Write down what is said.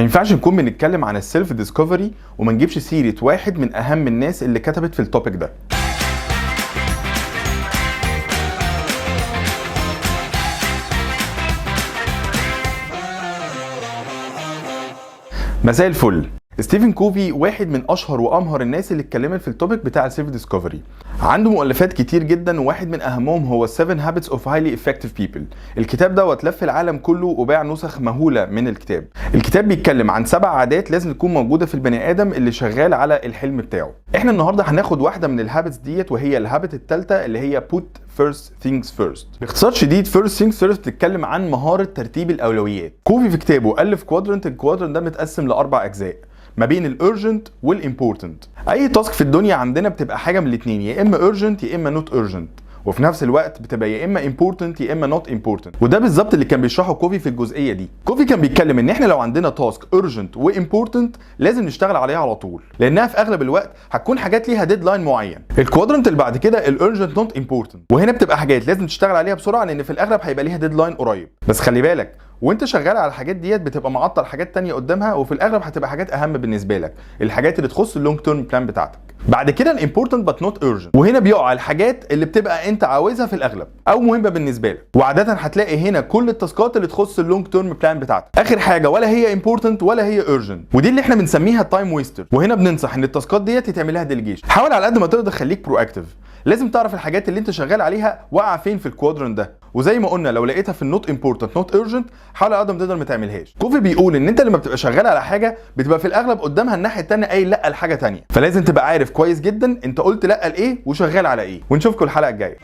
ما ينفعش نكون بنتكلم عن السيلف ديسكفري وما نجيبش سيره واحد من اهم الناس اللي كتبت في التوبيك ده. مساء الفل. ستيفن كوفي واحد من اشهر وامهر الناس اللي اتكلمت في التوبيك بتاع السيلف ديسكفري. عنده مؤلفات كتير جدا، وواحد من اهمهم هو 7 Habits of Highly Effective People. الكتاب ده اتلف العالم كله وباع نسخ مهوله من الكتاب. الكتاب بيتكلم عن 7 عادات لازم تكون موجوده في البني ادم اللي شغال على الحلم بتاعه. احنا النهارده هناخد واحده من الهابتس ديت، وهي الهابت الثالثه اللي هي put first things first. باختصار شديد first things first بتتكلم عن مهاره ترتيب الاولويات. كوفي في كتابه الف كوادرنت. الكوادرنت ده متقسم لاربع اجزاء ما بين الارجنت والامبورتنت. اي تاسك في الدنيا عندنا بتبقى حاجه من الاثنين، يا اما urgent يا اما نوت urgent، وفي نفس الوقت بتبقى يا اما important يا اما نوت important. وده بالظبط اللي كان بيشرحه كوفي في الجزئيه دي. كوفي كان بيتكلم ان احنا لو عندنا تاسك urgent وامبورتنت لازم نشتغل عليها على طول، لانها في اغلب الوقت هتكون حاجات ليها ديدلاين معين. الكوادرنت اللي بعد كده الurgent نوت important، وهنا بتبقى حاجات لازم تشتغل عليها بسرعه لان في الاغلب هيبقى ليها ديدلاين قريب. بس خلي بالك وانت شغال على الحاجات ديت بتبقى معطل حاجات تانية قدامها، وفي الاغلب هتبقى حاجات اهم بالنسبه لك، الحاجات اللي تخص اللونج تيرم بلان بتاعتك. بعد كده الامبورتنت بات نوت urgent، وهنا بيقع الحاجات اللي بتبقى انت عاوزها في الاغلب او مهمه بالنسبه لك، وعاده هتلاقي هنا كل التاسكات اللي تخص اللونج تيرم بلان بتاعتك. اخر حاجه ولا هي امبورتنت ولا هي urgent، ودي اللي احنا بنسميها تايم ويستر. وهنا بننصح ان التاسكات ديت يتعمل لها ديليجيشن. حاول على قد ما تقدر خليك برو اكتيف، لازم تعرف الحاجات اللي انت شغال عليها واقعه فين في الكوادرنت ده، وزي ما قلنا لو لقيتها في النوت امبورتنت نوت urgent حاول على قد ما تقدر ما تعملهاش. كوفي بيقول ان انت لما بتبقى شغال على حاجه بتبقى في الاغلب قدامها الناحيه الثانيه قايل لا لحاجه ثانيه، فلازم تبقى عارف كويس جدا انت قلت لا لايه وشغال على ايه. ونشوفكم الحلقه الجايه.